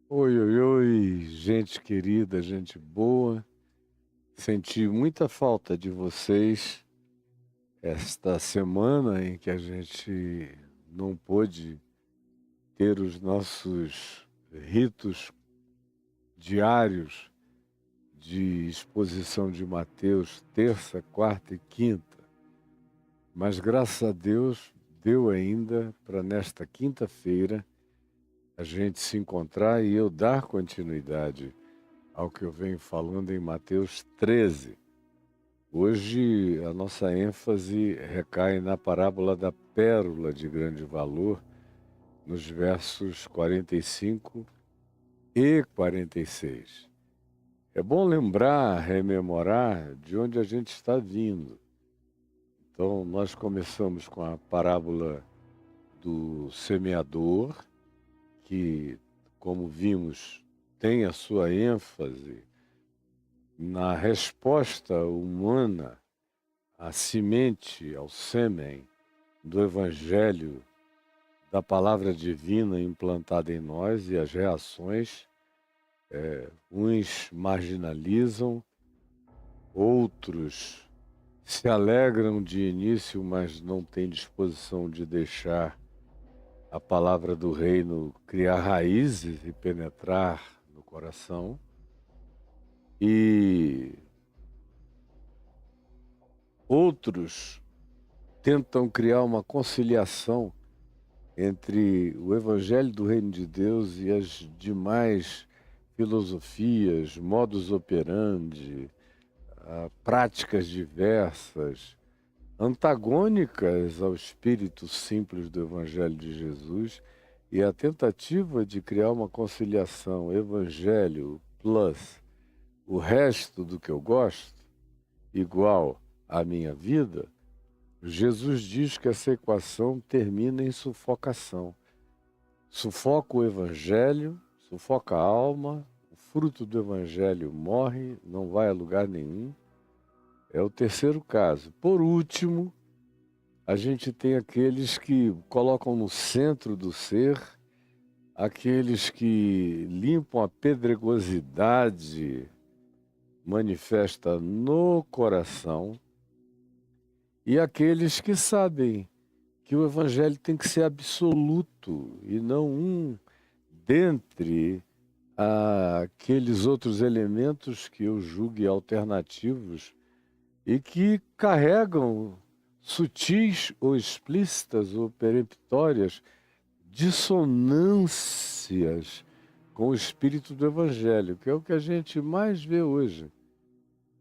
Oi, oi, oi, gente querida, gente boa. Senti muita falta de vocês esta semana em que a gente não pôde ter os nossos ritos diários de exposição de Mateus, terça, quarta e quinta. Mas graças a Deus deu ainda para nesta quinta-feira a gente se encontrar e eu dar continuidade ao que eu venho falando em Mateus 13. Hoje a nossa ênfase recai na parábola da pérola de grande valor, nos versos 45 e 46. É bom lembrar, rememorar de onde a gente está vindo. Então, nós começamos com a parábola do semeador, que, como vimos, tem a sua ênfase na resposta humana à semente, ao sêmen do Evangelho, da palavra divina implantada em nós e as reações. Uns marginalizam, outros se alegram de início, mas não têm disposição de deixar a palavra do reino criar raízes e penetrar no coração. E outros tentam criar uma conciliação entre o Evangelho do Reino de Deus e as demais filosofias, modus operandi, práticas diversas, antagônicas ao espírito simples do Evangelho de Jesus, e a tentativa de criar uma conciliação Evangelho plus o resto do que eu gosto, igual à minha vida. Jesus diz que essa equação termina em sufocação. Sufoca o Evangelho, sufoca a alma, o fruto do Evangelho morre, não vai a lugar nenhum. É o terceiro caso. Por último, a gente tem aqueles que colocam no centro do ser, aqueles que limpam a pedregosidade manifesta no coração, e aqueles que sabem que o Evangelho tem que ser absoluto e não um dentre aqueles outros elementos que eu julgue alternativos e que carregam sutis ou explícitas ou peremptórias dissonâncias com o espírito do Evangelho, que é o que a gente mais vê hoje.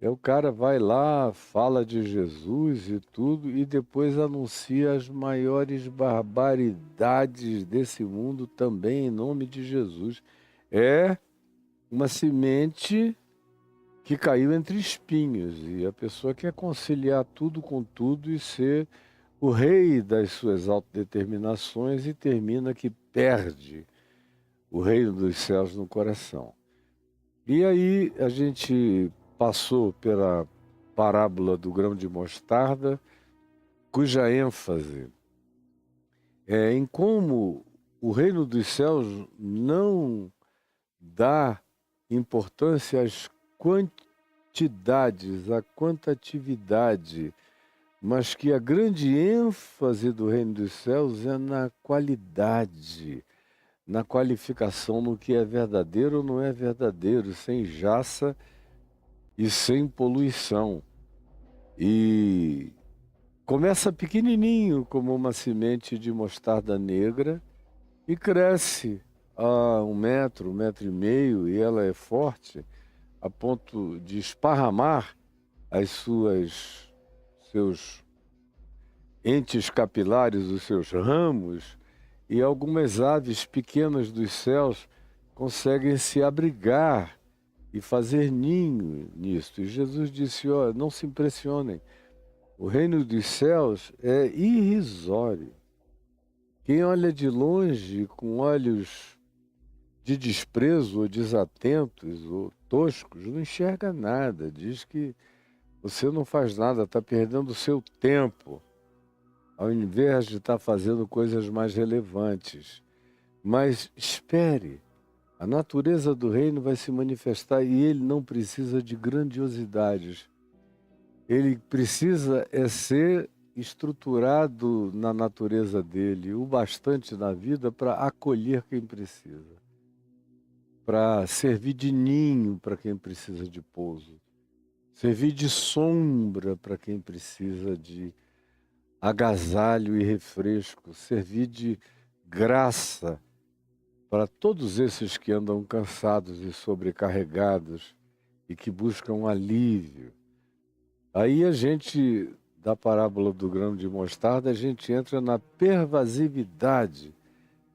O cara vai lá, fala de Jesus e tudo, e depois anuncia as maiores barbaridades desse mundo também em nome de Jesus. É uma semente que caiu entre espinhos, e a pessoa quer conciliar tudo com tudo e ser o rei das suas autodeterminações, e termina que perde o reino dos céus no coração. E aí a gente passou pela parábola do grão de mostarda, cuja ênfase é em como o reino dos céus não dá importância às quantidades, à quantitatividade, mas que a grande ênfase do reino dos céus é na qualidade, na qualificação, no que é verdadeiro ou não é verdadeiro, sem jaça e sem poluição. E começa pequenininho, como uma semente de mostarda negra, e cresce a 1 metro, 1 metro e meio, e ela é forte a ponto de esparramar seus entes capilares, os seus ramos, e algumas aves pequenas dos céus conseguem se abrigar e fazer ninho nisto. E Jesus disse: ó, não se impressionem, o reino dos céus é irrisório. Quem olha de longe com olhos de desprezo ou desatentos ou toscos não enxerga nada, diz que você não faz nada, está perdendo o seu tempo, ao invés de estar fazendo coisas mais relevantes. Mas espere, A natureza do reino vai se manifestar e ele não precisa de grandiosidades. Ele precisa ser estruturado na natureza dele, o bastante na vida para acolher quem precisa, para servir de ninho para quem precisa de pouso, servir de sombra para quem precisa de agasalho e refresco, servir de graça para todos esses que andam cansados e sobrecarregados e que buscam alívio. Aí a gente, da parábola do grão de mostarda, a gente entra na pervasividade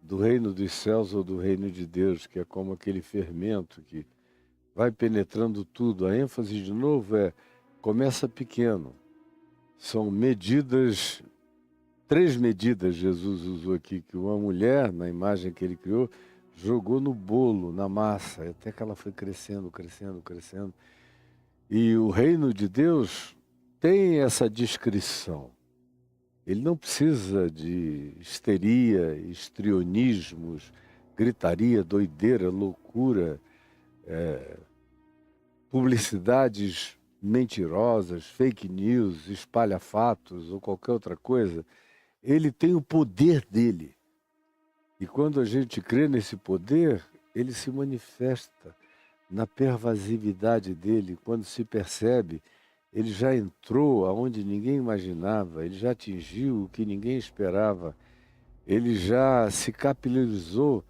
do reino dos céus ou do reino de Deus, que é como aquele fermento que vai penetrando tudo. A ênfase, de novo, começa pequeno. São medidas, 3 medidas Jesus usou aqui, que uma mulher, na imagem que ele criou, jogou no bolo, na massa, até que ela foi crescendo, crescendo, crescendo. E o reino de Deus tem essa descrição. Ele não precisa de histeria, histrionismos, gritaria, doideira, loucura, publicidades mentirosas, fake news, espalha-fatos ou qualquer outra coisa. Ele tem o poder dele. E quando a gente crê nesse poder, ele se manifesta na pervasividade dele. Quando se percebe, ele já entrou aonde ninguém imaginava, ele já atingiu o que ninguém esperava, ele já se capilarizou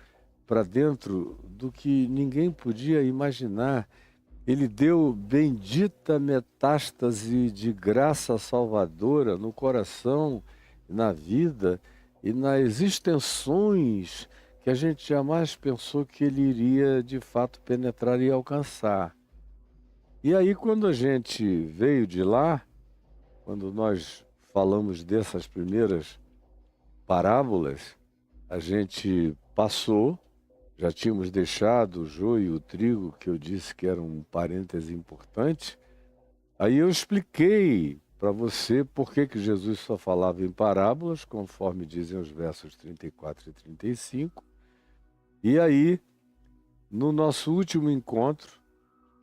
para dentro do que ninguém podia imaginar. Ele deu bendita metástase de graça salvadora no coração, na vida e nas extensões que a gente jamais pensou que ele iria de fato penetrar e alcançar. E aí, quando a gente veio de lá, quando nós falamos dessas primeiras parábolas, a gente passou, já tínhamos deixado o joio e o trigo, que eu disse que era um parêntese importante. Aí eu expliquei para você por que Jesus só falava em parábolas, conforme dizem os versos 34 e 35. E aí, no nosso último encontro,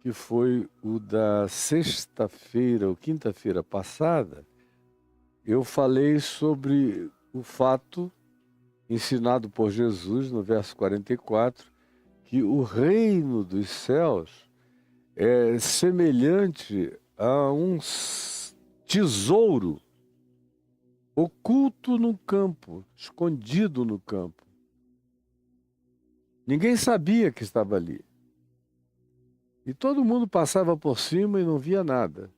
que foi o da sexta-feira ou quinta-feira passada, eu falei sobre o fato ensinado por Jesus no verso 44, que o reino dos céus é semelhante a um tesouro oculto no campo, escondido no campo. Ninguém sabia que estava ali. E todo mundo passava por cima e não via nada.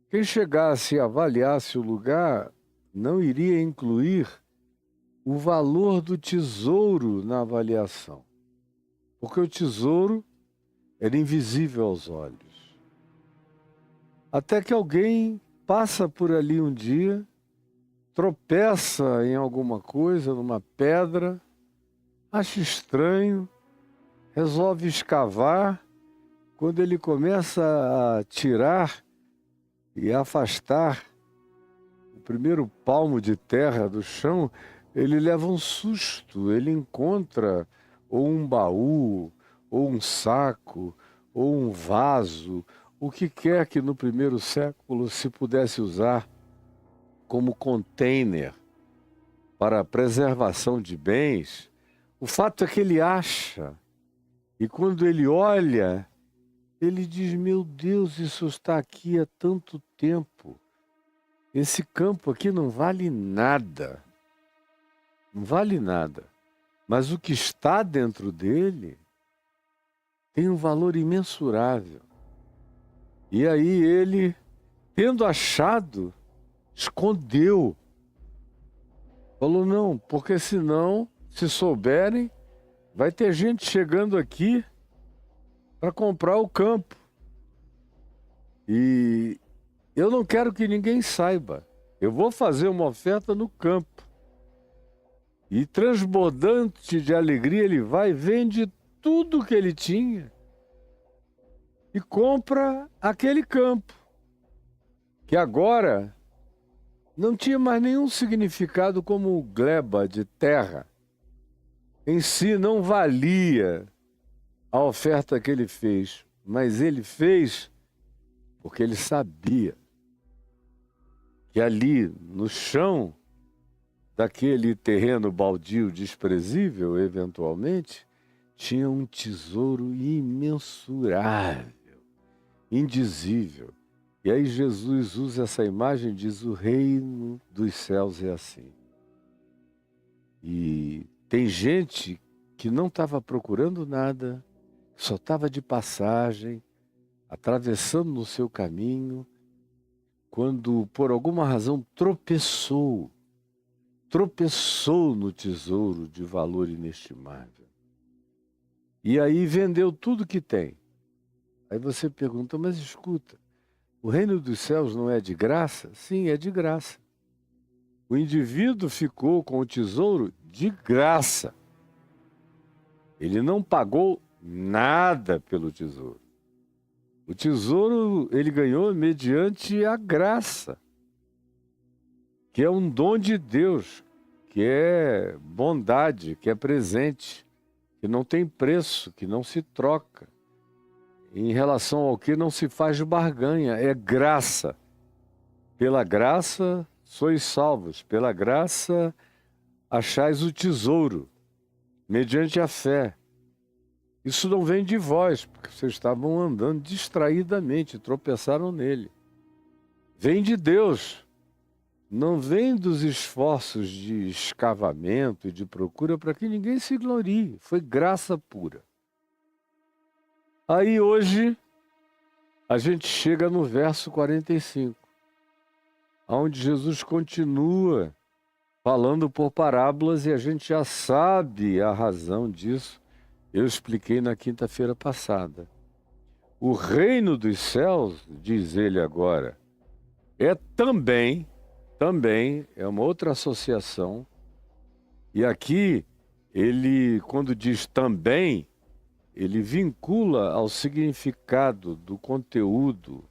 Quem chegasse e avaliasse o lugar não iria incluir o valor do tesouro na avaliação, porque o tesouro era invisível aos olhos. Até que alguém passa por ali um dia, tropeça em alguma coisa, numa pedra, acha estranho, resolve escavar. Quando ele começa a tirar e afastar o primeiro palmo de terra do chão, ele leva um susto. Ele encontra ou um baú, ou um saco, ou um vaso, o que quer que no primeiro século se pudesse usar como container para a preservação de bens. O fato é que ele acha, e quando ele olha, ele diz: meu Deus, isso está aqui há tanto tempo. Esse campo aqui não vale nada. Não vale nada. Mas o que está dentro dele tem um valor imensurável. E aí ele, tendo achado, escondeu. Falou: não, porque senão, se souberem, vai ter gente chegando aqui para comprar o campo. E eu não quero que ninguém saiba. Eu vou fazer uma oferta no campo. E transbordante de alegria, ele vai, vende tudo que ele tinha e compra aquele campo, que agora não tinha mais nenhum significado como gleba de terra. Em si não valia a oferta que ele fez, mas ele fez porque ele sabia que ali no chão daquele terreno baldio desprezível, eventualmente, tinha um tesouro imensurável, indizível. E aí Jesus usa essa imagem e diz: o reino dos céus é assim. E tem gente que não estava procurando nada, só estava de passagem, atravessando no seu caminho, quando por alguma razão tropeçou no tesouro de valor inestimável. E aí vendeu tudo que tem. Aí você pergunta: mas escuta, o reino dos céus não é de graça? Sim, é de graça. O indivíduo ficou com o tesouro de graça. Ele não pagou nada pelo tesouro. O tesouro ele ganhou mediante a graça, que é um dom de Deus, que é bondade, que é presente, que não tem preço, que não se troca. Em relação ao que não se faz barganha, é graça. Pela graça sois salvos, pela graça achais o tesouro, mediante a fé. Isso não vem de vós, porque vocês estavam andando distraidamente, tropeçaram nele. Vem de Deus, não vem dos esforços de escavamento e de procura para que ninguém se glorie. Foi graça pura. Aí hoje a gente chega no verso 45, onde Jesus continua falando por parábolas e a gente já sabe a razão disso. Eu expliquei na quinta-feira passada. O reino dos céus, diz ele agora, é também é uma outra associação. E aqui, ele, quando diz também, ele vincula ao significado do conteúdo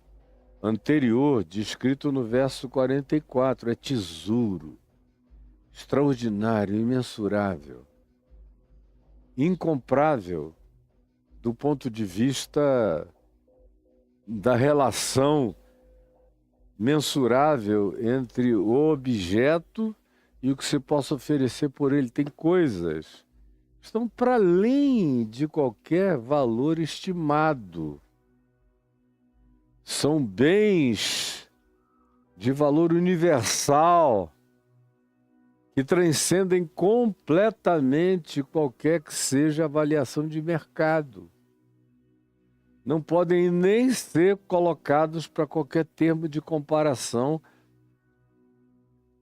anterior, descrito no verso 44. É tesouro, extraordinário, imensurável, incomprável do ponto de vista da relação mensurável entre o objeto e o que se possa oferecer por ele. Tem coisas que estão para além de qualquer valor estimado. São bens de valor universal que transcendem completamente qualquer que seja a avaliação de mercado. Não podem nem ser colocados para qualquer termo de comparação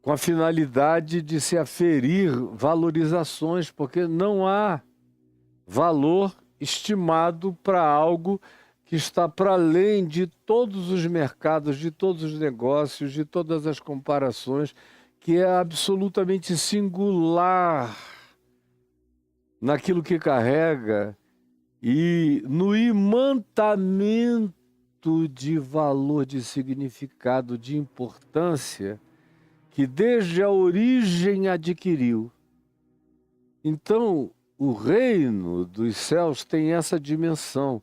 com a finalidade de se aferir valorizações, porque não há valor estimado para algo que está para além de todos os mercados, de todos os negócios, de todas as comparações, que é absolutamente singular naquilo que carrega e no imantamento de valor, de significado, de importância que desde a origem adquiriu. Então, o reino dos céus tem essa dimensão,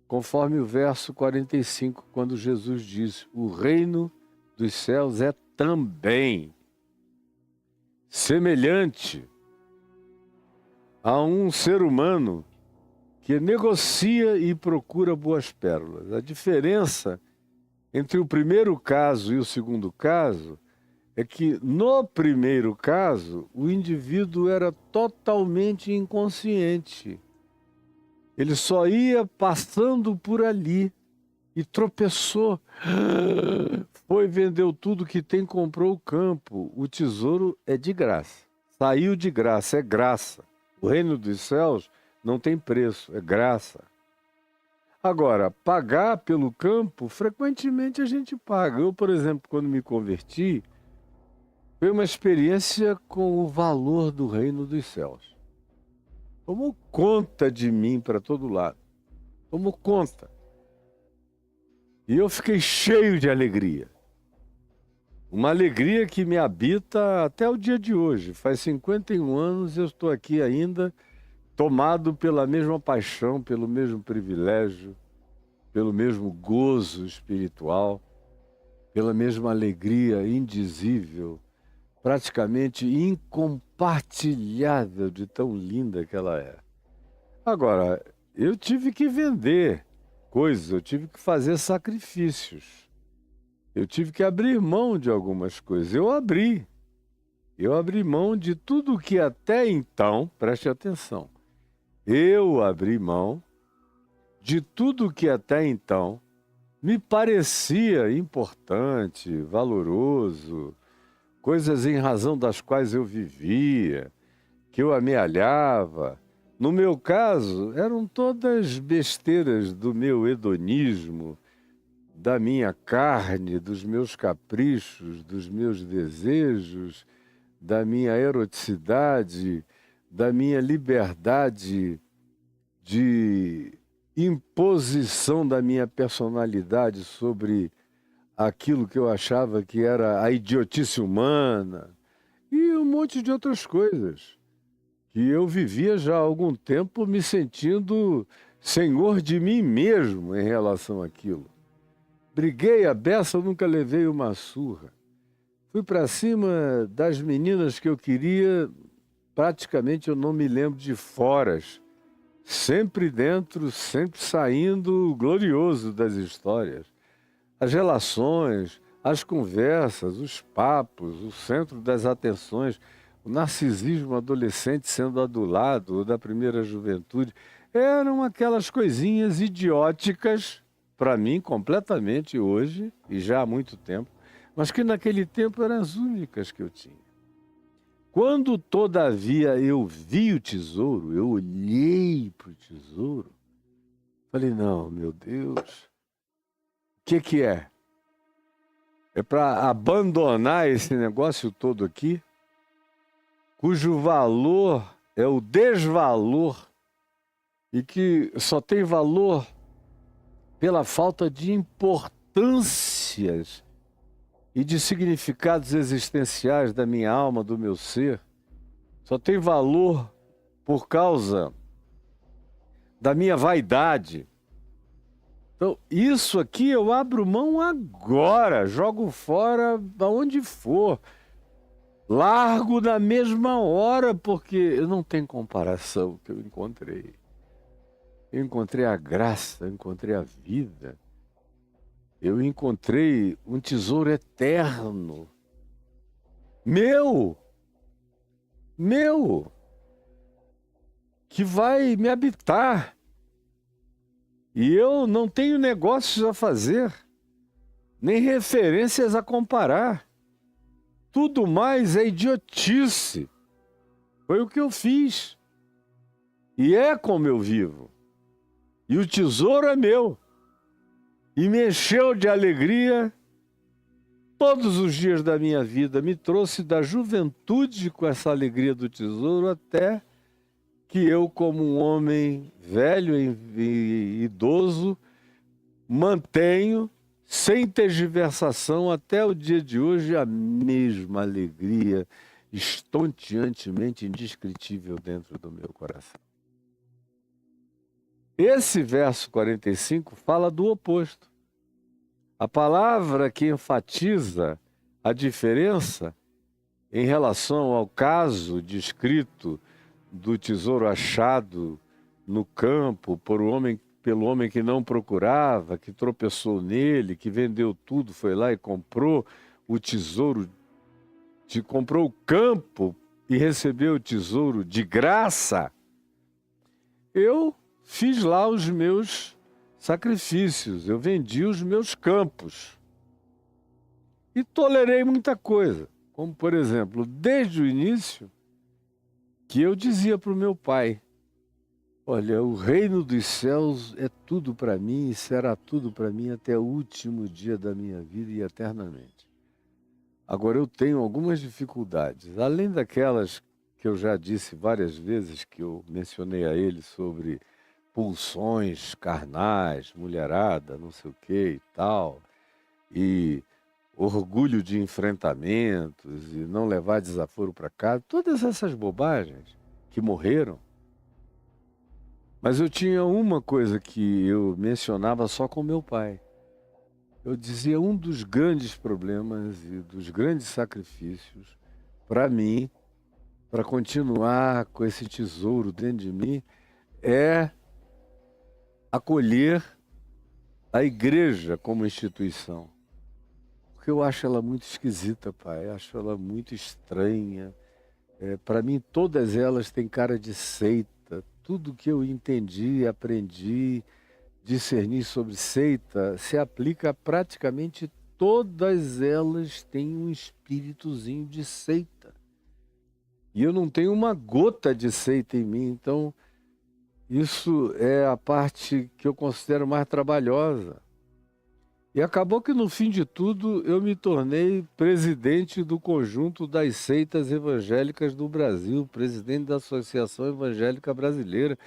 conforme o verso 45, quando Jesus diz: o reino dos céus é também semelhante a um ser humano que negocia e procura boas pérolas. A diferença entre o primeiro caso e o segundo caso é que, no primeiro caso, o indivíduo era totalmente inconsciente. Ele só ia passando por ali e tropeçou. Foi, vendeu tudo que tem, comprou o campo. O tesouro é de graça. Saiu de graça, é graça. O reino dos céus não tem preço, é graça. Agora, pagar pelo campo, frequentemente a gente paga. Eu, por exemplo, quando me converti, foi uma experiência com o valor do reino dos céus. Tomou conta de mim para todo lado. Tomou conta. E eu fiquei cheio de alegria. Uma alegria que me habita até o dia de hoje. Faz 51 anos eu estou aqui ainda tomado pela mesma paixão, pelo mesmo privilégio, pelo mesmo gozo espiritual, pela mesma alegria indizível, praticamente incompartilhável de tão linda que ela é. Agora, eu tive que vender coisas, eu tive que fazer sacrifícios, eu tive que abrir mão de algumas coisas. Eu abri mão de tudo que até então, preste atenção, eu abri mão de tudo que até então me parecia importante, valoroso, coisas em razão das quais eu vivia, que eu amealhava. No meu caso, eram todas besteiras do meu hedonismo, da minha carne, dos meus caprichos, dos meus desejos, da minha eroticidade, da minha liberdade de imposição da minha personalidade sobre aquilo que eu achava que era a idiotice humana e um monte de outras coisas que eu vivia já há algum tempo me sentindo senhor de mim mesmo em relação àquilo. Briguei a beça, eu nunca levei uma surra. Fui para cima das meninas que eu queria, praticamente eu não me lembro de foras. Sempre dentro, sempre saindo glorioso das histórias. As relações, as conversas, os papos, o centro das atenções, o narcisismo adolescente sendo adulado da primeira juventude, eram aquelas coisinhas idióticas, para mim, completamente hoje, e já há muito tempo, mas que naquele tempo eram as únicas que eu tinha. Quando, todavia, eu vi o tesouro, eu olhei para o tesouro, falei, não, meu Deus, o que é? É para abandonar esse negócio todo aqui, cujo valor é o desvalor e que só tem valor pela falta de importâncias e de significados existenciais da minha alma, do meu ser, só tem valor por causa da minha vaidade. Então, isso aqui eu abro mão agora, jogo fora aonde for, largo na mesma hora, porque eu não tenho comparação que eu encontrei. Eu encontrei a graça, eu encontrei a vida. Eu encontrei um tesouro eterno. Meu, que vai me habitar. E eu não tenho negócios a fazer, nem referências a comparar. Tudo mais é idiotice. Foi o que eu fiz. E é como eu vivo. E o tesouro é meu. E me encheu de alegria todos os dias da minha vida. Me trouxe da juventude com essa alegria do tesouro até que eu, como um homem velho e idoso, mantenho, sem tergiversação, até o dia de hoje, a mesma alegria, estonteantemente indescritível dentro do meu coração. Esse verso 45 fala do oposto. A palavra que enfatiza a diferença em relação ao caso descrito do tesouro achado no campo pelo homem que não procurava, que tropeçou nele, que vendeu tudo, foi lá e comprou o tesouro, comprou o campo e recebeu o tesouro de graça. Eu fiz lá os meus sacrifícios, eu vendi os meus campos e tolerei muita coisa, como por exemplo, desde o início, que eu dizia para o meu pai, olha, o reino dos céus é tudo para mim e será tudo para mim até o último dia da minha vida e eternamente. Agora, eu tenho algumas dificuldades, além daquelas que eu já disse várias vezes, que eu mencionei a ele sobre pulsões carnais, mulherada, não sei o que e tal, e orgulho de enfrentamentos e não levar desaforo para casa, todas essas bobagens que morreram, Mas eu tinha uma coisa que eu mencionava só com meu pai. Eu dizia, um dos grandes problemas e dos grandes sacrifícios para mim, para continuar com esse tesouro dentro de mim, é acolher a igreja como instituição. Porque eu acho ela muito esquisita, pai. Eu acho ela muito estranha. Para mim, todas elas têm cara de seita. Tudo que eu entendi, aprendi, discerni sobre seita, se aplica a praticamente todas elas têm um espíritozinho de seita. E eu não tenho uma gota de seita em mim, então isso é a parte que eu considero mais trabalhosa. E acabou que no fim de tudo eu me tornei presidente do conjunto das seitas evangélicas do Brasil, presidente da Associação Evangélica Brasileira.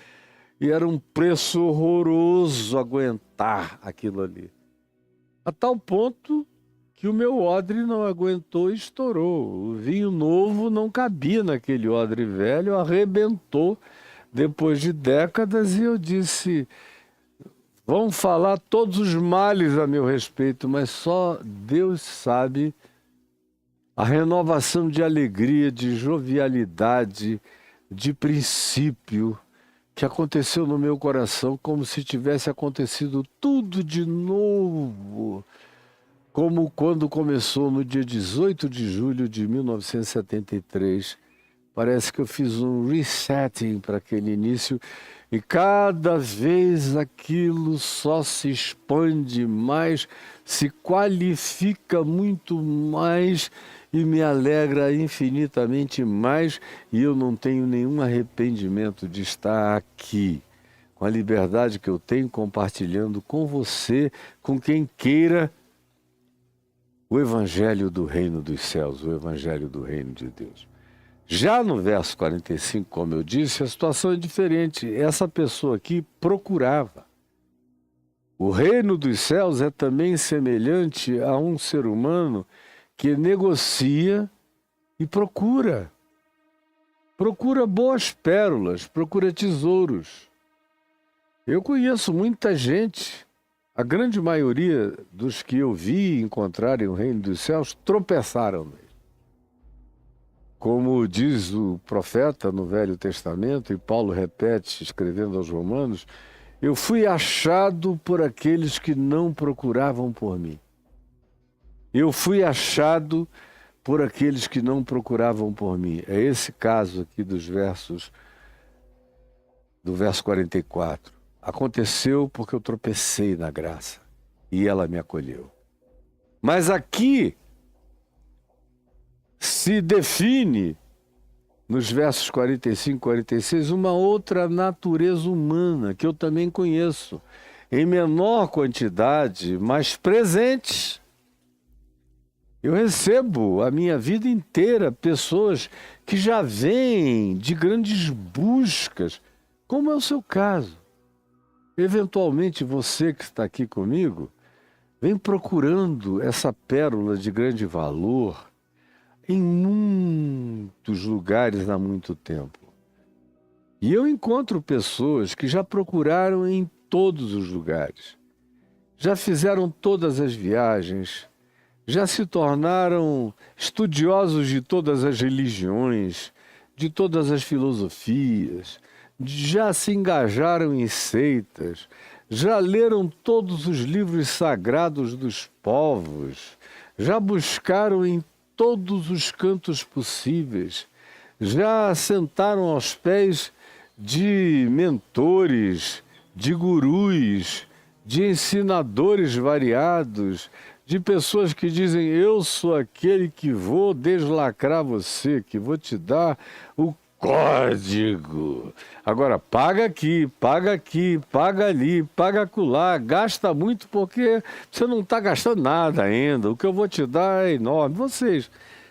E era um preço horroroso aguentar aquilo ali. A tal ponto que o meu odre não aguentou e estourou. O vinho novo não cabia naquele odre velho, arrebentou depois de décadas e eu disse... Vão falar todos os males a meu respeito, mas só Deus sabe a renovação de alegria, de jovialidade, de princípio que aconteceu no meu coração, como se tivesse acontecido tudo de novo, como quando começou no dia 18 de julho de 1973. Parece que eu fiz um resetting para aquele início e cada vez aquilo só se expande mais, se qualifica muito mais e me alegra infinitamente mais. E eu não tenho nenhum arrependimento de estar aqui, com a liberdade que eu tenho, compartilhando com você, com quem queira, o Evangelho do Reino dos Céus, o Evangelho do Reino de Deus. Já no verso 45, como eu disse, a situação é diferente. Essa pessoa aqui procurava. O reino dos céus é também semelhante a um ser humano que negocia e procura. Procura boas pérolas, procura tesouros. Eu conheço muita gente, a grande maioria dos que eu vi encontrarem o reino dos céus tropeçaram nele. Como diz o profeta no Velho Testamento, e Paulo repete, escrevendo aos Romanos, eu fui achado por aqueles que não procuravam por mim. Eu fui achado por aqueles que não procuravam por mim. É esse caso aqui do verso 44. Aconteceu porque eu tropecei na graça e ela me acolheu. Mas aqui se define, nos versos 45 e 46, uma outra natureza humana que eu também conheço, em menor quantidade, mas presente. Eu recebo a minha vida inteira pessoas que já vêm de grandes buscas, como é o seu caso. Eventualmente você que está aqui comigo, vem procurando essa pérola de grande valor, em muitos lugares há muito tempo. E eu encontro pessoas que já procuraram em todos os lugares, já fizeram todas as viagens, já se tornaram estudiosos de todas as religiões, de todas as filosofias, já se engajaram em seitas, já leram todos os livros sagrados dos povos, já buscaram em todos os cantos possíveis, já sentaram aos pés de mentores, de gurus, de ensinadores variados, de pessoas que dizem, eu sou aquele que vou deslacrar você, que vou te dar o código. Agora, paga aqui, paga ali, paga acolá, gasta muito porque você não está gastando nada ainda. O que eu vou te dar é enorme. Vocês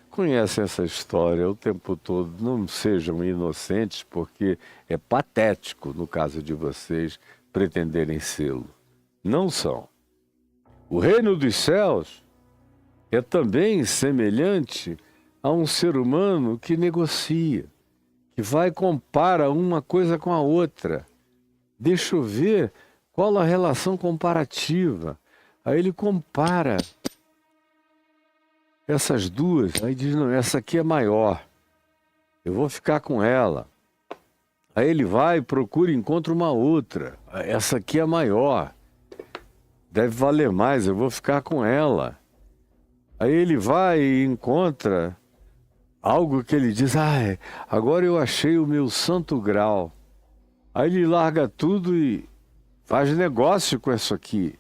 conhecem essa história o tempo todo. Não sejam inocentes porque é patético, no caso de vocês, pretenderem sê-lo. Não são. O reino dos céus é também semelhante a um ser humano que negocia, que vai e compara uma coisa com a outra, Deixa eu ver qual a relação comparativa. Aí ele compara essas duas, aí diz, não, essa aqui é maior, eu vou ficar com ela. Aí ele vai, procura e encontra uma outra, essa aqui é maior, deve valer mais, eu vou ficar com ela. Aí ele vai e encontra algo que ele diz, agora eu achei o meu santo grau. Aí ele larga tudo e faz negócio com isso aqui.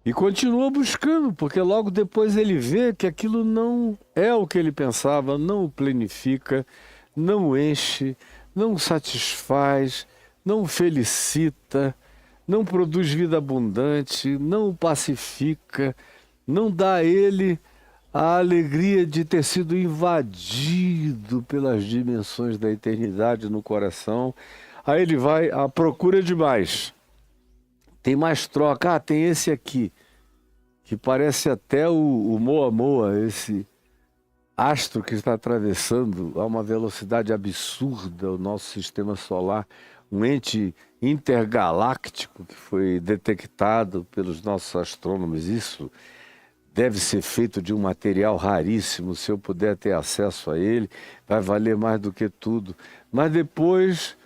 E continua buscando, porque logo depois ele vê que aquilo não é o que ele pensava, não o planifica, não o enche, não o satisfaz, não o felicita, não produz vida abundante, não o pacifica, não dá a ele a alegria de ter sido invadido pelas dimensões da eternidade no coração. Aí ele vai à procura de mais. Tem mais troca. Tem esse aqui, que parece até o Moa Moa, esse astro que está atravessando a uma velocidade absurda o nosso sistema solar, um ente intergaláctico que foi detectado pelos nossos astrônomos. Isso deve ser feito de um material raríssimo. Se eu puder ter acesso a ele, vai valer mais do que tudo. Mas depois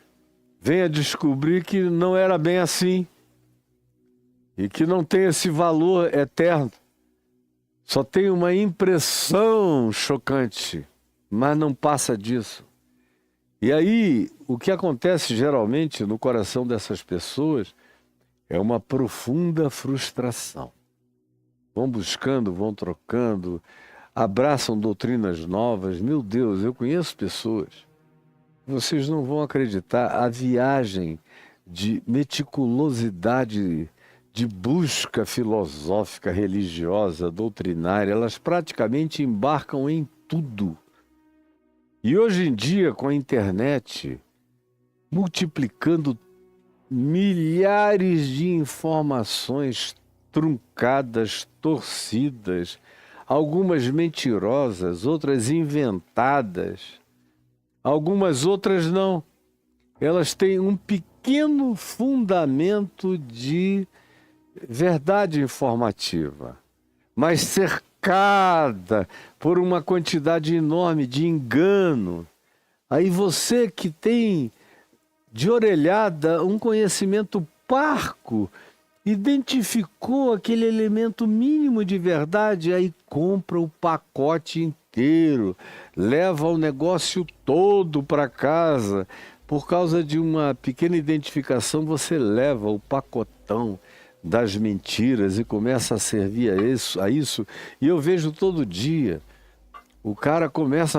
vem a descobrir que não era bem assim. E que não tem esse valor eterno. Só tem uma impressão chocante, mas não passa disso. E aí, o que acontece geralmente no coração dessas pessoas é uma profunda frustração. Vão buscando, vão trocando, abraçam doutrinas novas. Meu Deus, eu conheço pessoas. Vocês não vão acreditar a viagem de meticulosidade, de busca filosófica, religiosa, doutrinária. Elas praticamente embarcam em tudo. E hoje em dia, com a internet, multiplicando milhares de informações truncadas, torcidas, algumas mentirosas, outras inventadas, algumas outras não. Elas têm um pequeno fundamento de verdade informativa, mas cercada por uma quantidade enorme de engano. Aí você que tem de orelhada um conhecimento parco, identificou aquele elemento mínimo de verdade, aí compra o pacote inteiro, leva o negócio todo para casa. Por causa de uma pequena identificação, você leva o pacotão das mentiras e começa a servir a isso. E eu vejo todo dia, o cara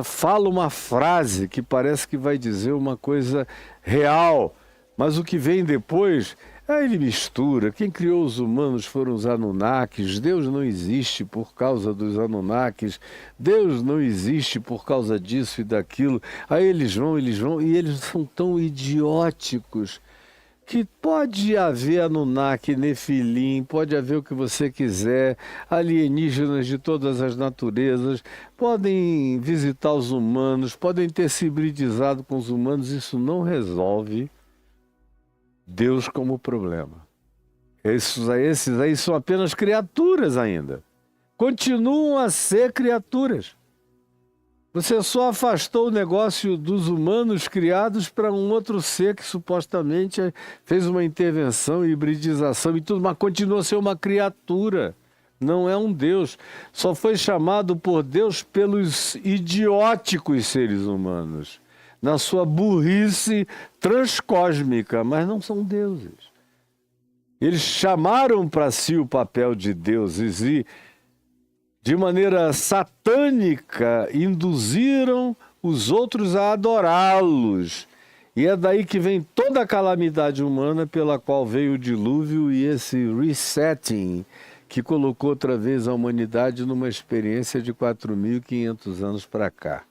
fala uma frase que parece que vai dizer uma coisa real, mas o que vem depois, ele mistura. Quem criou os humanos foram os Anunnakis. Deus não existe por causa dos Anunnakis. Deus não existe por causa disso e daquilo. Aí eles vão, e eles são tão idióticos que pode haver Anunnaki, Nefilim, pode haver o que você quiser, alienígenas de todas as naturezas, podem visitar os humanos, podem ter se hibridizado com os humanos. Isso não resolve Deus como problema. Esses aí são apenas criaturas ainda. Continuam a ser criaturas. Você só afastou o negócio dos humanos criados para um outro ser que supostamente fez uma intervenção, hibridização e tudo, mas continua a ser uma criatura. Não é um Deus. Só foi chamado por Deus pelos idióticos seres humanos, na sua burrice transcósmica, mas não são deuses. Eles chamaram para si o papel de deuses e, de maneira satânica, induziram os outros a adorá-los. E é daí que vem toda a calamidade humana pela qual veio o dilúvio e esse resetting que colocou outra vez a humanidade numa experiência de 4.500 anos para cá.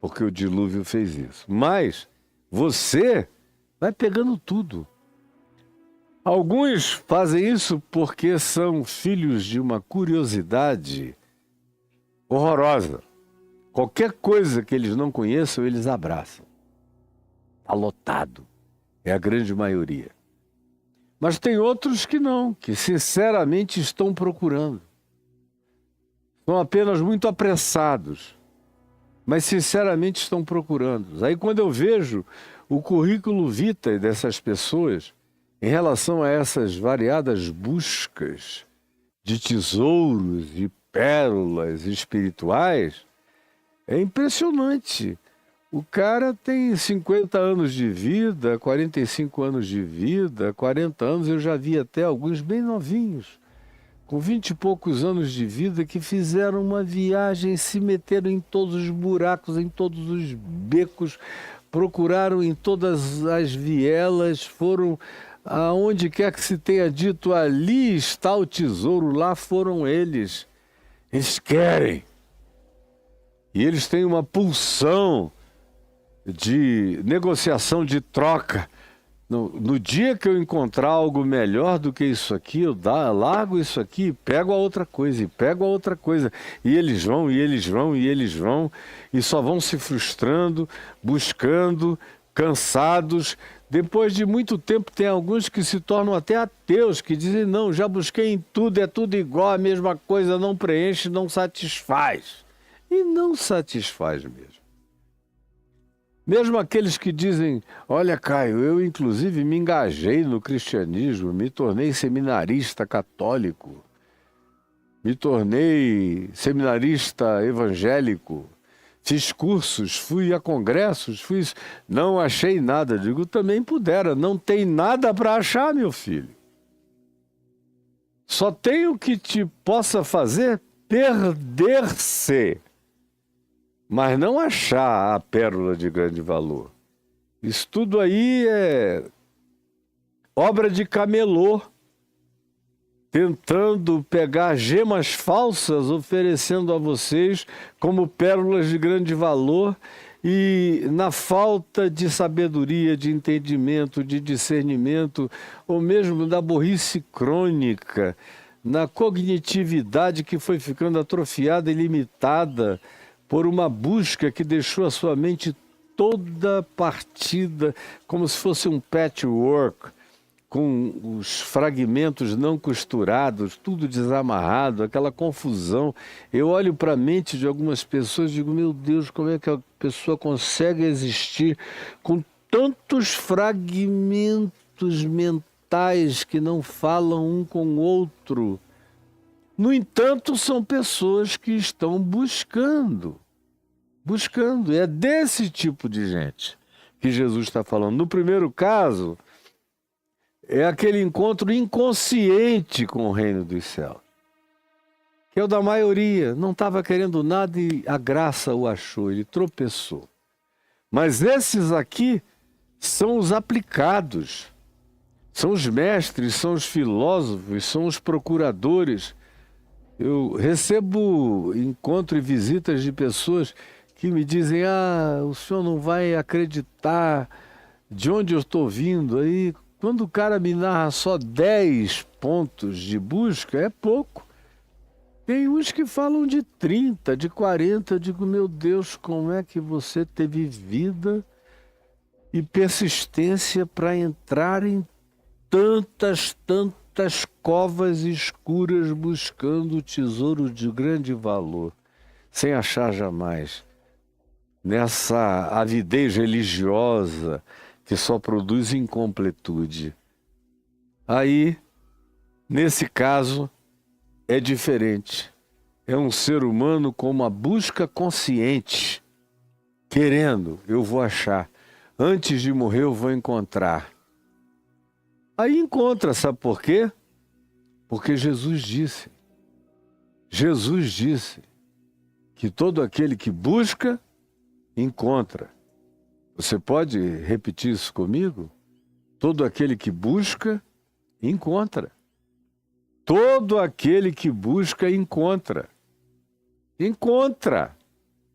Porque o dilúvio fez isso. Mas você vai pegando tudo. Alguns fazem isso porque são filhos de uma curiosidade horrorosa. Qualquer coisa que eles não conheçam, eles abraçam. Está lotado. É a grande maioria. Mas tem outros que não, que sinceramente estão procurando. São apenas muito apressados, mas sinceramente estão procurando. Aí quando eu vejo o currículo vitae dessas pessoas em relação a essas variadas buscas de tesouros e pérolas espirituais, é impressionante. O cara tem 50 anos de vida, 45 anos de vida, 40 anos, eu já vi até alguns bem novinhos, com 20 e poucos anos de vida, que fizeram uma viagem, se meteram em todos os buracos, em todos os becos, procuraram em todas as vielas, foram aonde quer que se tenha dito, ali está o tesouro, lá foram eles. Eles querem. E eles têm uma pulsão de negociação, de troca. No dia que eu encontrar algo melhor do que isso aqui, eu largo isso aqui, pego a outra coisa, e pego a outra coisa. E eles vão, e eles vão, e eles vão, e só vão se frustrando, buscando, cansados. Depois de muito tempo, tem alguns que se tornam até ateus, que dizem, não, já busquei em tudo, é tudo igual, a mesma coisa, não preenche, não satisfaz. E não satisfaz mesmo. Mesmo aqueles que dizem, olha, Caio, eu inclusive me engajei no cristianismo, me tornei seminarista católico, me tornei seminarista evangélico, fiz cursos, fui a congressos, não achei nada. Digo, também pudera, não tem nada para achar, meu filho. Só tem o que te possa fazer perder-se, mas não achar a pérola de grande valor. Isso tudo aí é obra de camelô, tentando pegar gemas falsas, oferecendo a vocês como pérolas de grande valor, e na falta de sabedoria, de entendimento, de discernimento, ou mesmo da burrice crônica, na cognitividade que foi ficando atrofiada e limitada por uma busca que deixou a sua mente toda partida, como se fosse um patchwork, com os fragmentos não costurados, tudo desamarrado, aquela confusão. Eu olho para a mente de algumas pessoas e digo, meu Deus, como é que a pessoa consegue existir com tantos fragmentos mentais que não falam um com o outro? No entanto, são pessoas que estão buscando. É desse tipo de gente que Jesus está falando. No primeiro caso, é aquele encontro inconsciente com o reino dos céus, que é o da maioria. Não estava querendo nada e a graça o achou, ele tropeçou. Mas esses aqui são os aplicados, são os mestres, são os filósofos, são os procuradores. Eu recebo encontro e visitas de pessoas que me dizem, o senhor não vai acreditar de onde eu estou vindo. Aí, quando o cara me narra só 10 pontos de busca, é pouco. Tem uns que falam de 30, de 40. Eu digo, meu Deus, como é que você teve vida e persistência para entrar em tantas covas escuras buscando o tesouro de grande valor, sem achar jamais, nessa avidez religiosa que só produz incompletude. Aí, nesse caso, é diferente. É um ser humano com uma busca consciente, querendo, eu vou achar. Antes de morrer eu vou encontrar. Aí encontra, sabe por quê? Porque Jesus disse que todo aquele que busca, encontra. Você pode repetir isso comigo? Todo aquele que busca, encontra. Todo aquele que busca, encontra. Encontra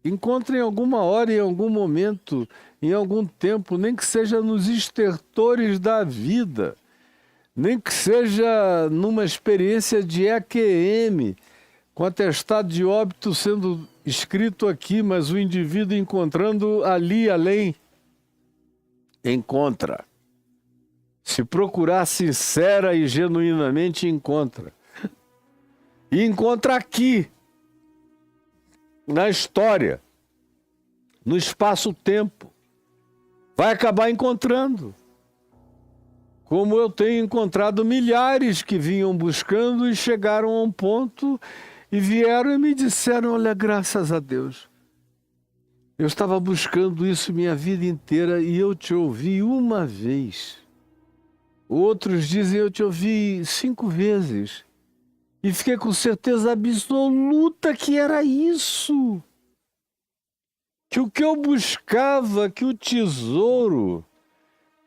em alguma hora, em algum momento, em algum tempo, nem que seja nos estertores da vida, nem que seja numa experiência de EQM, com atestado de óbito sendo escrito aqui, mas o indivíduo encontrando ali além. Encontra. Se procurar sincera e genuinamente, encontra. E encontra aqui, na história, no espaço-tempo. Vai acabar encontrando. Como eu tenho encontrado milhares que vinham buscando e chegaram a um ponto e vieram e me disseram: olha, graças a Deus, eu estava buscando isso minha vida inteira e eu te ouvi uma vez. Outros dizem: eu te ouvi 5 vezes. E fiquei com certeza absoluta que era isso. Que o que eu buscava, que o tesouro,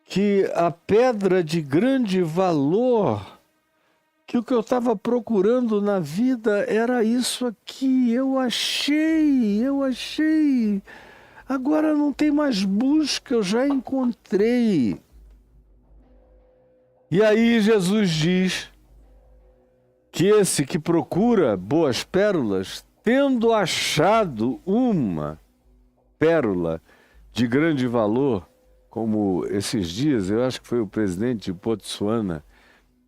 que a pedra de grande valor, que o que eu estava procurando na vida era isso aqui. Eu achei. Agora não tem mais busca, eu já encontrei. E aí Jesus diz que esse que procura boas pérolas, tendo achado uma pérola de grande valor, como esses dias, eu acho que foi o presidente de Botsuana,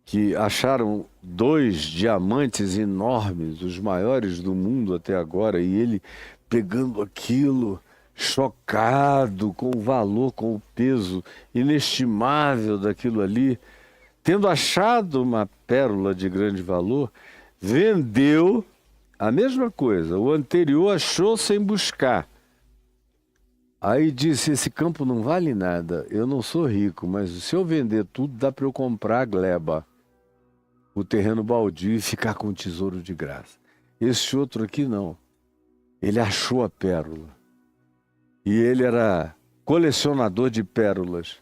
que acharam 2 diamantes enormes, os maiores do mundo até agora, e ele pegando aquilo, chocado com o valor, com o peso inestimável daquilo ali, tendo achado uma pérola de grande valor, vendeu a mesma coisa. O anterior achou sem buscar. Aí disse: esse campo não vale nada, eu não sou rico, mas se eu vender tudo, dá para eu comprar a gleba, o terreno baldio, e ficar com o tesouro de graça. Esse outro aqui não. Ele achou a pérola. E ele era colecionador de pérolas.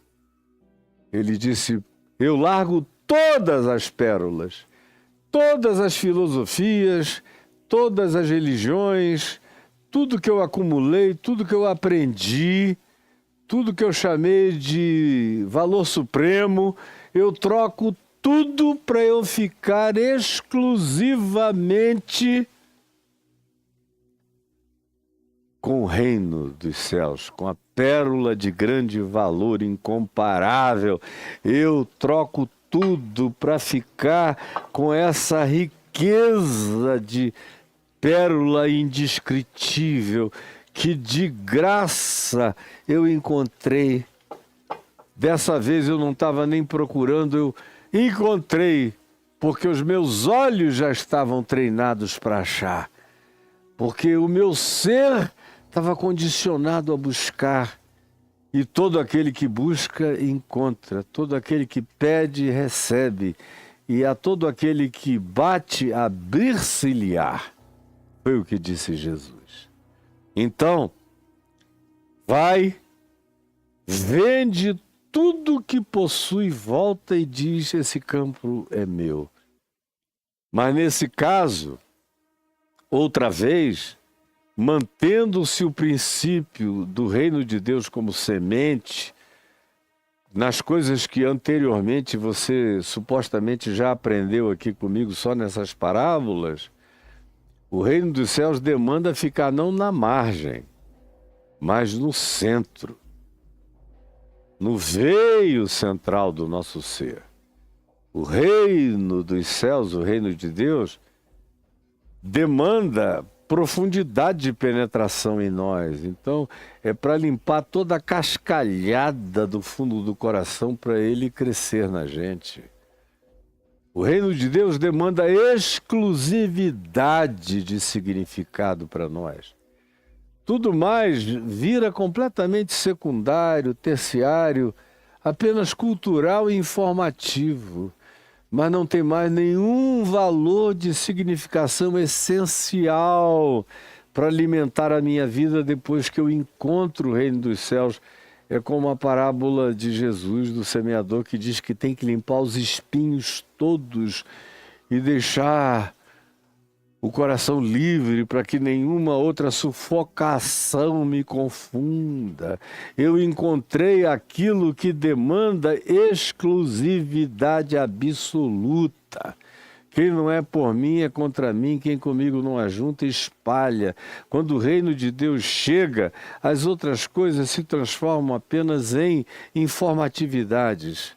Ele disse: eu largo todas as pérolas, todas as filosofias, todas as religiões, tudo que eu acumulei, tudo que eu aprendi, tudo que eu chamei de valor supremo, eu troco tudo para eu ficar exclusivamente com o reino dos céus, com a pérola de grande valor incomparável. Eu troco tudo para ficar com essa riqueza de pérola indescritível que de graça eu encontrei. Dessa vez eu não estava nem procurando, eu encontrei, porque os meus olhos já estavam treinados para achar, porque o meu ser estava condicionado a buscar, e todo aquele que busca, encontra, todo aquele que pede, recebe, e a todo aquele que bate, abrir-se-lhe-á. Foi o que disse Jesus. Então, vai, vende tudo que possui, volta e diz: esse campo é meu. Mas nesse caso, outra vez, mantendo-se o princípio do reino de Deus como semente, nas coisas que anteriormente você supostamente já aprendeu aqui comigo só nessas parábolas, o reino dos céus demanda ficar não na margem, mas no centro, no veio central do nosso ser. O reino dos céus, o reino de Deus, demanda profundidade de penetração em nós. Então, é para limpar toda a cascalhada do fundo do coração para ele crescer na gente. O reino de Deus demanda exclusividade de significado para nós. Tudo mais vira completamente secundário, terciário, apenas cultural e informativo, mas não tem mais nenhum valor de significação essencial para alimentar a minha vida depois que eu encontro o reino dos céus. É como a parábola de Jesus do semeador, que diz que tem que limpar os espinhos todos e deixar o coração livre para que nenhuma outra sufocação me confunda. Eu encontrei aquilo que demanda exclusividade absoluta. Quem não é por mim é contra mim, quem comigo não ajunta espalha. Quando o reino de Deus chega, as outras coisas se transformam apenas em informatividades.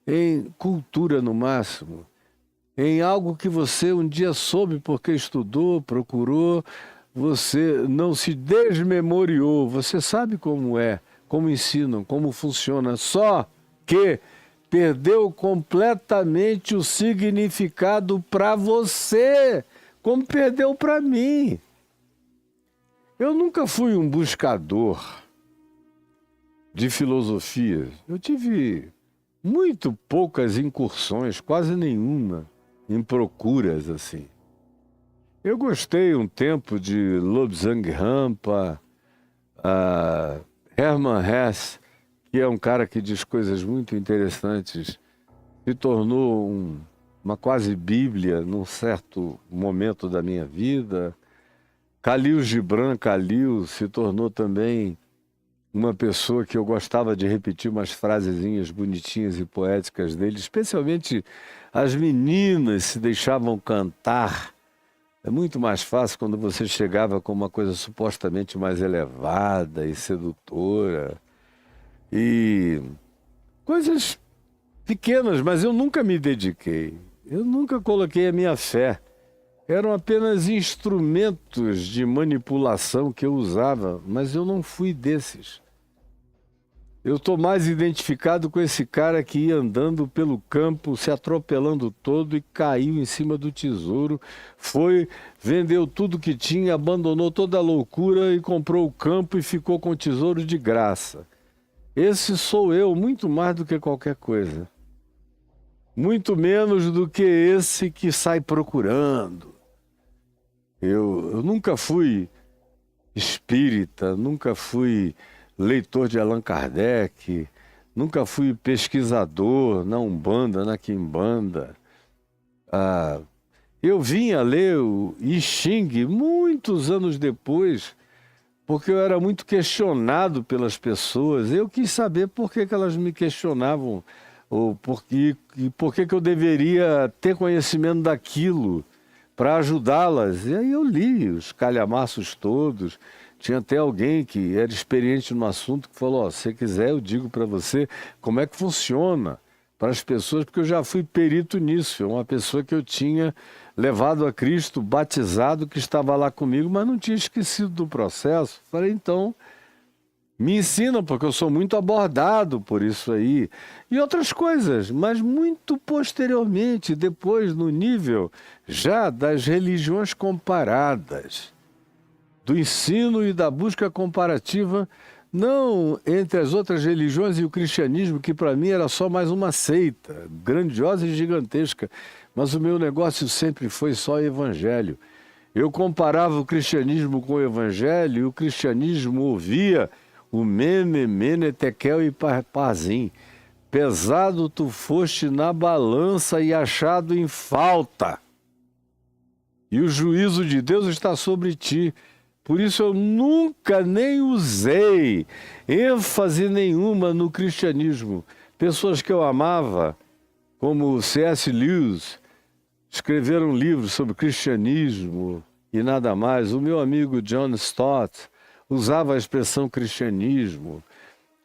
em cultura no máximo, em algo que você um dia soube porque estudou, procurou, você não se desmemoriou, você sabe como é, como ensinam, como funciona, só que perdeu completamente o significado para você, como perdeu para mim. Eu nunca fui um buscador de filosofia. Eu tive muito poucas incursões, quase nenhuma, em procuras assim. Eu gostei um tempo de Lobsang Rampa, Hermann Hesse, que é um cara que diz coisas muito interessantes, se tornou uma quase bíblia num certo momento da minha vida. Khalil Gibran Khalil se tornou também uma pessoa que eu gostava de repetir umas frasezinhas bonitinhas e poéticas dele, especialmente as meninas se deixavam cantar. É muito mais fácil quando você chegava com uma coisa supostamente mais elevada e sedutora. E coisas pequenas, mas eu nunca me dediquei. Eu nunca coloquei a minha fé. Eram apenas instrumentos de manipulação que eu usava, mas eu não fui desses. Eu estou mais identificado com esse cara que ia andando pelo campo, se atropelando todo e caiu em cima do tesouro. Foi, vendeu tudo que tinha, abandonou toda a loucura e comprou o campo e ficou com o tesouro de graça. Esse sou eu, muito mais do que qualquer coisa. Muito menos do que esse que sai procurando. Eu nunca fui espírita, nunca fui leitor de Allan Kardec, nunca fui pesquisador na Umbanda, na Quimbanda. Eu vim a ler o I Ching muitos anos depois, porque eu era muito questionado pelas pessoas. Eu quis saber por que elas me questionavam, ou por que eu deveria ter conhecimento daquilo para ajudá-las. E aí eu li os calhamaços todos. Tinha até alguém que era experiente no assunto que falou, se quiser eu digo para você como é que funciona para as pessoas, porque eu já fui perito nisso. É uma pessoa que eu tinha levado a Cristo, batizado, que estava lá comigo, mas não tinha esquecido do processo. Falei, então, me ensina, porque eu sou muito abordado por isso aí. E outras coisas, mas muito posteriormente, depois no nível já das religiões comparadas, do ensino e da busca comparativa, não entre as outras religiões e o cristianismo, que para mim era só mais uma seita, grandiosa e gigantesca, mas o meu negócio sempre foi só evangelho. Eu comparava o cristianismo com o evangelho, e o cristianismo ouvia o mene, mene, tekel e pazim. Pesado tu foste na balança e achado em falta. E o juízo de Deus está sobre ti. Por isso eu nunca nem usei ênfase nenhuma no cristianismo. Pessoas que eu amava, como C.S. Lewis, escreveram livros sobre cristianismo e nada mais. O meu amigo John Stott usava a expressão cristianismo.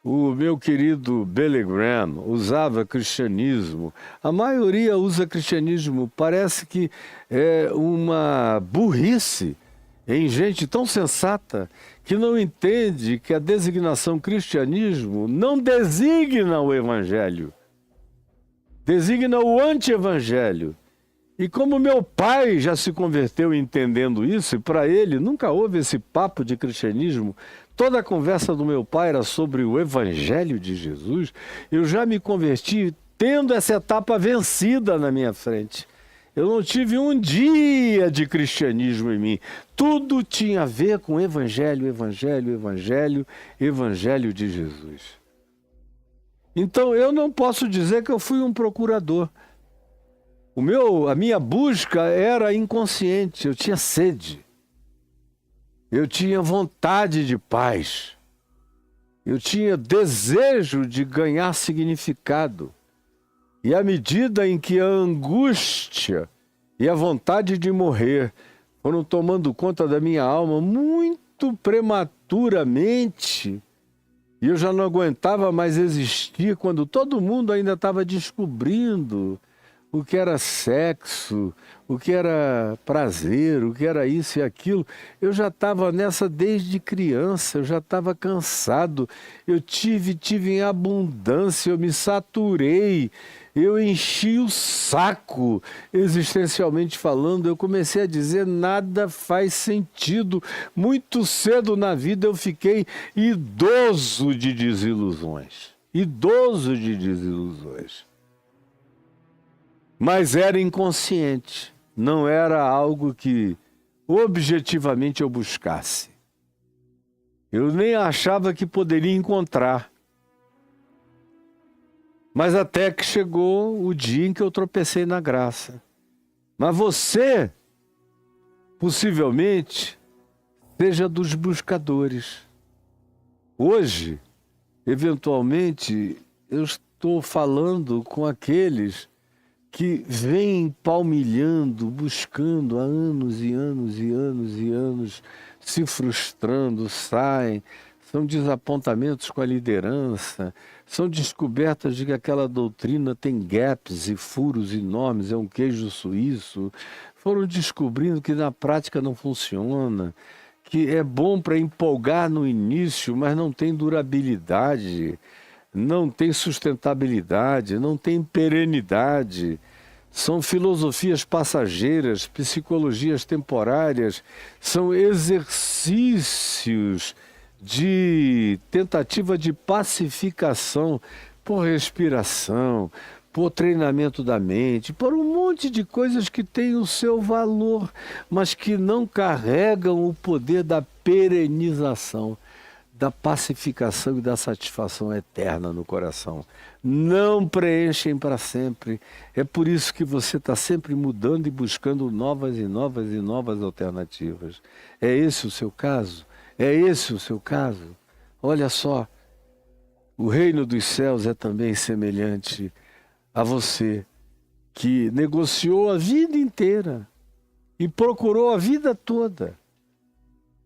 O meu querido Billy Graham usava cristianismo. A maioria usa cristianismo. Parece que é uma burrice em gente tão sensata que não entende que a designação cristianismo não designa o evangelho. Designa o anti-evangelho. E como meu pai já se converteu entendendo isso, e para ele nunca houve esse papo de cristianismo, toda a conversa do meu pai era sobre o evangelho de Jesus, eu já me converti tendo essa etapa vencida na minha frente. Eu não tive um dia de cristianismo em mim. Tudo tinha a ver com evangelho, evangelho, evangelho, evangelho de Jesus. Então eu não posso dizer que eu fui um procurador. A minha busca era inconsciente, eu tinha sede. Eu tinha vontade de paz. Eu tinha desejo de ganhar significado. E à medida em que a angústia e a vontade de morrer foram tomando conta da minha alma muito prematuramente, E eu já não aguentava mais existir quando todo mundo ainda estava descobrindo o que era sexo, o que era prazer, o que era isso e aquilo. Eu já estava nessa desde criança, eu já estava cansado, eu tive em abundância, eu me saturei, eu enchi o saco, existencialmente falando. Eu comecei a dizer: nada faz sentido. Muito cedo na vida eu fiquei idoso de desilusões. Idoso de desilusões. Mas era inconsciente, não era algo que objetivamente eu buscasse. Eu nem achava que poderia encontrar. Mas até que chegou o dia em que eu tropecei na graça. Mas você, possivelmente, seja dos buscadores. Hoje, eventualmente, eu estou falando com aqueles que vêm palmilhando, buscando há anos e anos e anos e anos, se frustrando, saem, são desapontamentos com a liderança, são descobertas de que aquela doutrina tem gaps e furos enormes, é um queijo suíço. Foram descobrindo que na prática não funciona, que é bom para empolgar no início, mas não tem durabilidade, não tem sustentabilidade, não tem perenidade. São filosofias passageiras, psicologias temporárias, são exercícios de tentativa de pacificação por respiração, por treinamento da mente, por um monte de coisas que têm o seu valor, mas que não carregam o poder da perenização, da pacificação e da satisfação eterna no coração. Não preenchem para sempre. É por isso que você está sempre mudando e buscando novas e novas e novas alternativas. É esse o seu caso? É esse o seu caso? Olha só, o reino dos céus é também semelhante a você, que negociou a vida inteira e procurou a vida toda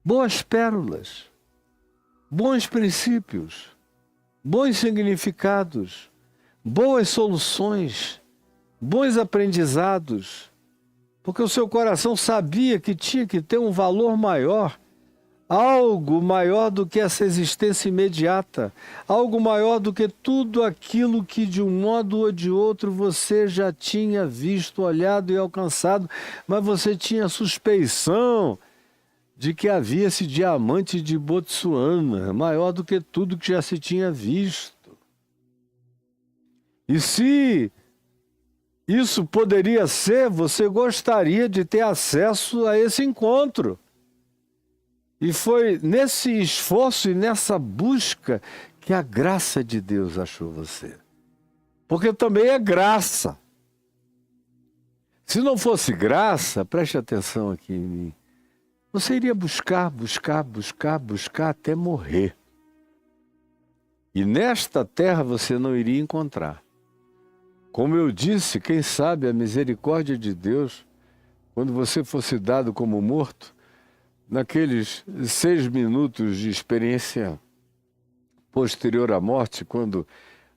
boas pérolas, bons princípios, bons significados, boas soluções, bons aprendizados, porque o seu coração sabia que tinha que ter um valor maior, algo maior do que essa existência imediata, algo maior do que tudo aquilo que de um modo ou de outro você já tinha visto, olhado e alcançado, mas você tinha suspeição de que havia esse diamante de Botsuana, maior do que tudo que já se tinha visto. E se isso poderia ser, você gostaria de ter acesso a esse encontro. E foi nesse esforço e nessa busca que a graça de Deus achou você. Porque também é graça. Se não fosse graça, preste atenção aqui em mim, você iria buscar até morrer. E nesta terra você não iria encontrar. Como eu disse, quem sabe a misericórdia de Deus, quando você fosse dado como morto, naqueles 6 minutos de experiência posterior à morte, quando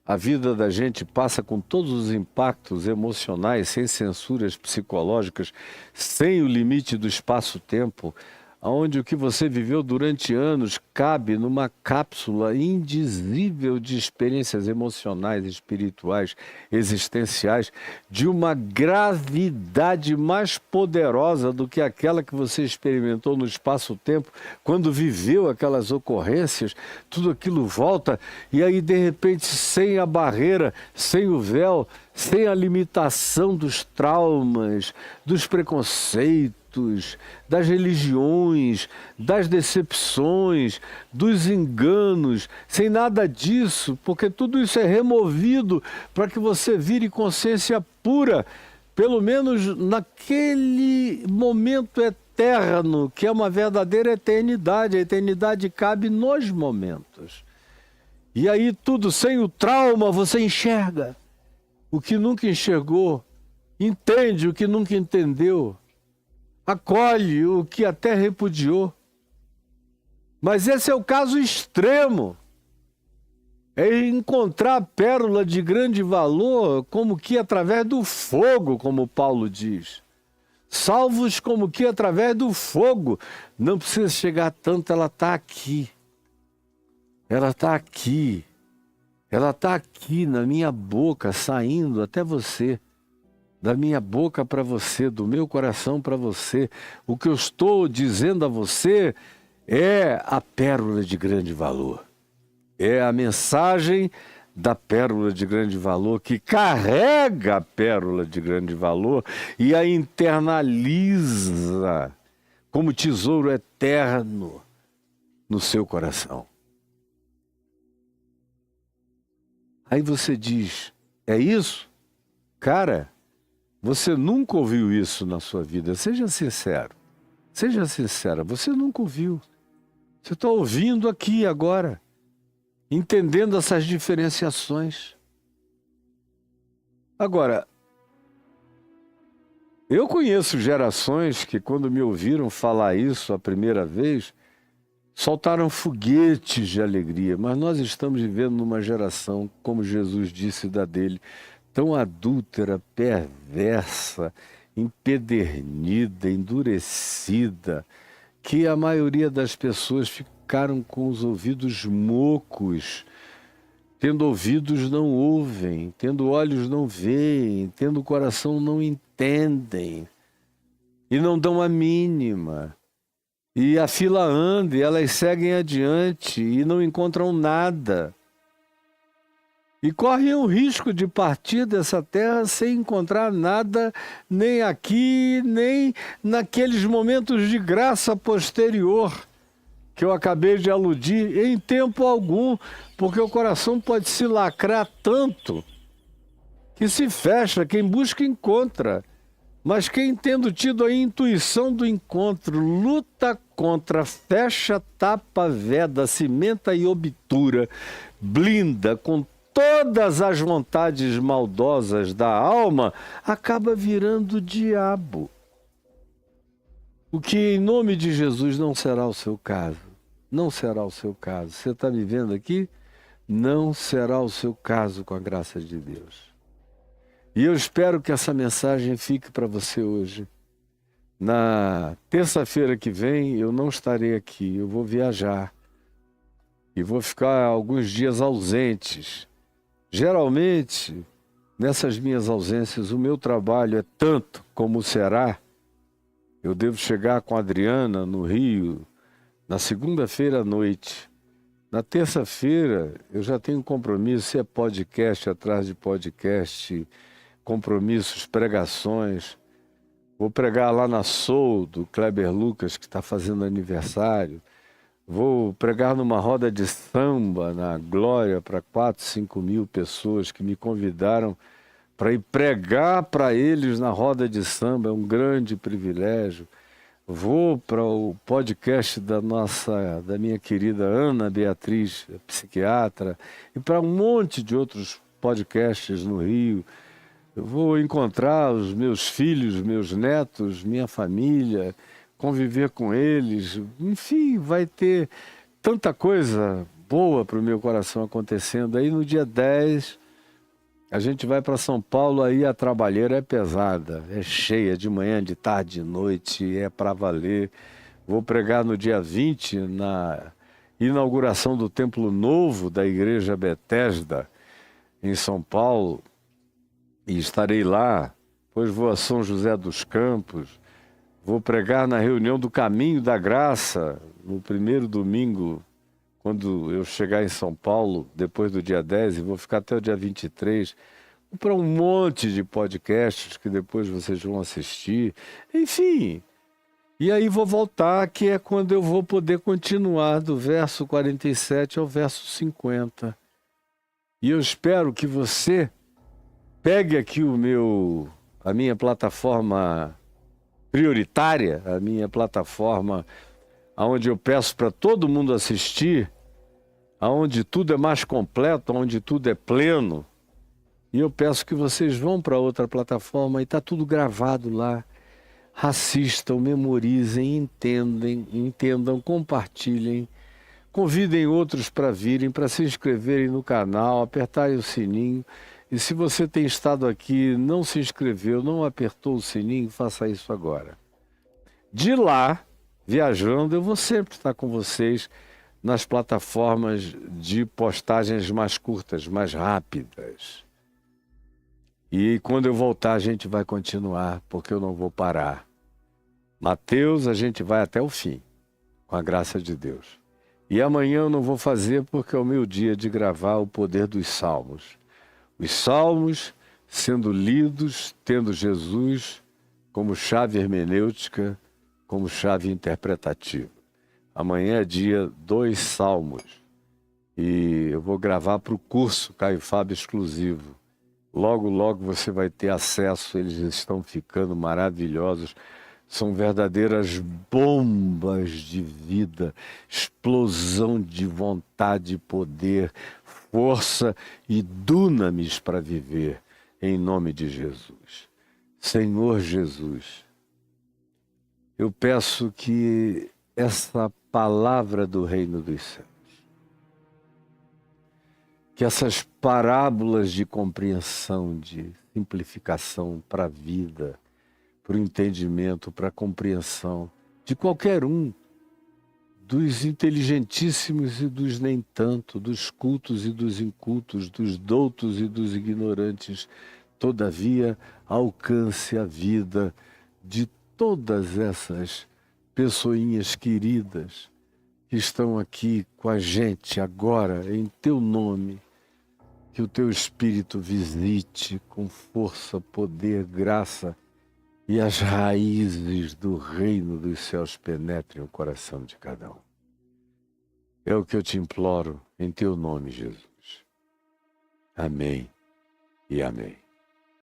a vida da gente passa com todos os impactos emocionais, sem censuras psicológicas, sem o limite do espaço-tempo, onde o que você viveu durante anos cabe numa cápsula indizível de experiências emocionais, espirituais, existenciais, de uma gravidade mais poderosa do que aquela que você experimentou no espaço-tempo, quando viveu aquelas ocorrências, tudo aquilo volta, e aí de repente, sem a barreira, sem o véu, sem a limitação dos traumas, dos preconceitos, das religiões, das decepções, dos enganos, sem nada disso, porque tudo isso é removido para que você vire consciência pura, pelo menos naquele momento eterno, que é uma verdadeira eternidade. A eternidade cabe nos momentos. E aí tudo, sem o trauma, você enxerga o que nunca enxergou, entende o que nunca entendeu, acolhe o que até repudiou. Mas esse é o caso extremo. é encontrar a pérola de grande valor como que através do fogo, como Paulo diz. Salvos como que através do fogo. Não precisa chegar tanto, ela está aqui. Ela está aqui. Ela está aqui na minha boca, saindo até você. Da minha boca para você, do meu coração para você. O que eu estou dizendo a você é a pérola de grande valor. É a mensagem da pérola de grande valor, que carrega a pérola de grande valor e a internaliza como tesouro eterno no seu coração. Aí você diz, é isso? Cara, você nunca ouviu isso na sua vida. Seja sincero. Seja sincera, você nunca ouviu. Você está ouvindo aqui agora, entendendo essas diferenciações. Agora, eu conheço gerações que quando me ouviram falar isso a primeira vez, soltaram foguetes de alegria, mas nós estamos vivendo numa geração, como Jesus disse da dele, tão adúltera, perversa, empedernida, endurecida, que a maioria das pessoas ficaram com os ouvidos mocos. Tendo ouvidos não ouvem, tendo olhos não veem, tendo coração não entendem, e não dão a mínima. E a fila anda, e elas seguem adiante e não encontram nada. E correm o risco de partir dessa terra sem encontrar nada, nem aqui, nem naqueles momentos de graça posterior que eu acabei de aludir, em tempo algum, porque o coração pode se lacrar tanto que se fecha, quem busca encontra. Mas quem, tendo tido a intuição do encontro, luta contra, fecha, tapa, veda, cimenta e obtura, blinda com todas as vontades maldosas da alma, acaba virando diabo. O que em nome de Jesus não será o seu caso. Não será o seu caso. Você está vivendo aqui? Não será o seu caso com a graça de Deus. E eu espero que essa mensagem fique para você hoje. Na terça-feira que vem eu não estarei aqui, eu vou viajar. E vou ficar alguns dias ausentes. Geralmente, nessas minhas ausências, o meu trabalho é tanto como será. Eu devo chegar com a Adriana no Rio na segunda-feira à noite. Na terça-feira eu já tenho compromisso, se é podcast atrás de podcast, compromissos, pregações. Vou pregar lá na Soul, do Kleber Lucas, que está fazendo aniversário. Vou pregar numa roda de samba na Glória para 4, 5 mil pessoas que me convidaram para ir pregar para eles na roda de samba. É um grande privilégio. Vou para o podcast da minha querida Ana Beatriz, psiquiatra, e para um monte de outros podcasts no Rio. Eu vou encontrar os meus filhos, meus netos, minha família, conviver com eles. Enfim, vai ter tanta coisa boa para o meu coração acontecendo. Aí no dia 10, a gente vai para São Paulo, aí a trabalheira é pesada, é cheia de manhã, de tarde, de noite, é para valer. Vou pregar no dia 20, na inauguração do Templo Novo da Igreja Betesda, em São Paulo, e estarei lá. Depois vou a São José dos Campos, vou pregar na reunião do Caminho da Graça, no primeiro domingo, quando eu chegar em São Paulo, depois do dia 10, e vou ficar até o dia 23, para um monte de podcasts que depois vocês vão assistir, enfim. E aí vou voltar, que é quando eu vou poder continuar do verso 47 ao verso 50. E eu espero que você pegue aqui a minha plataforma prioritária, a minha plataforma onde eu peço para todo mundo assistir, onde tudo é mais completo, onde tudo é pleno. E eu peço que vocês vão para outra plataforma e está tudo gravado lá. Assistam, memorizem, entendam, compartilhem, Convidem outros para virem, para se inscreverem no canal, apertarem o sininho. E se você tem estado aqui, não se inscreveu, não apertou o sininho, faça isso agora. De lá, viajando, eu vou sempre estar com vocês nas plataformas de postagens mais curtas, mais rápidas. E quando eu voltar, a gente vai continuar, porque eu não vou parar. Mateus, a gente vai até o fim, com a graça de Deus. E amanhã eu não vou fazer porque é o meu dia de gravar o poder dos salmos. Os salmos sendo lidos, tendo Jesus como chave hermenêutica, como chave interpretativa. Amanhã é dia 2 salmos. E eu vou gravar para o curso Caio Fábio exclusivo. Logo, logo você vai ter acesso, eles estão ficando maravilhosos. São verdadeiras bombas de vida, explosão de vontade e poder, força e dunamis para viver, em nome de Jesus. Senhor Jesus, eu peço que essa palavra do reino dos céus, que essas parábolas de compreensão, de simplificação para a vida, para o entendimento, para a compreensão de qualquer um, dos inteligentíssimos e dos nem tanto, dos cultos e dos incultos, dos doutos e dos ignorantes, todavia alcance a vida de todas essas pessoinhas queridas que estão aqui com a gente agora, em teu nome, que o teu Espírito visite com força, poder, graça, e as raízes do reino dos céus penetrem o coração de cada um. É o que eu te imploro em teu nome, Jesus. Amém e amém.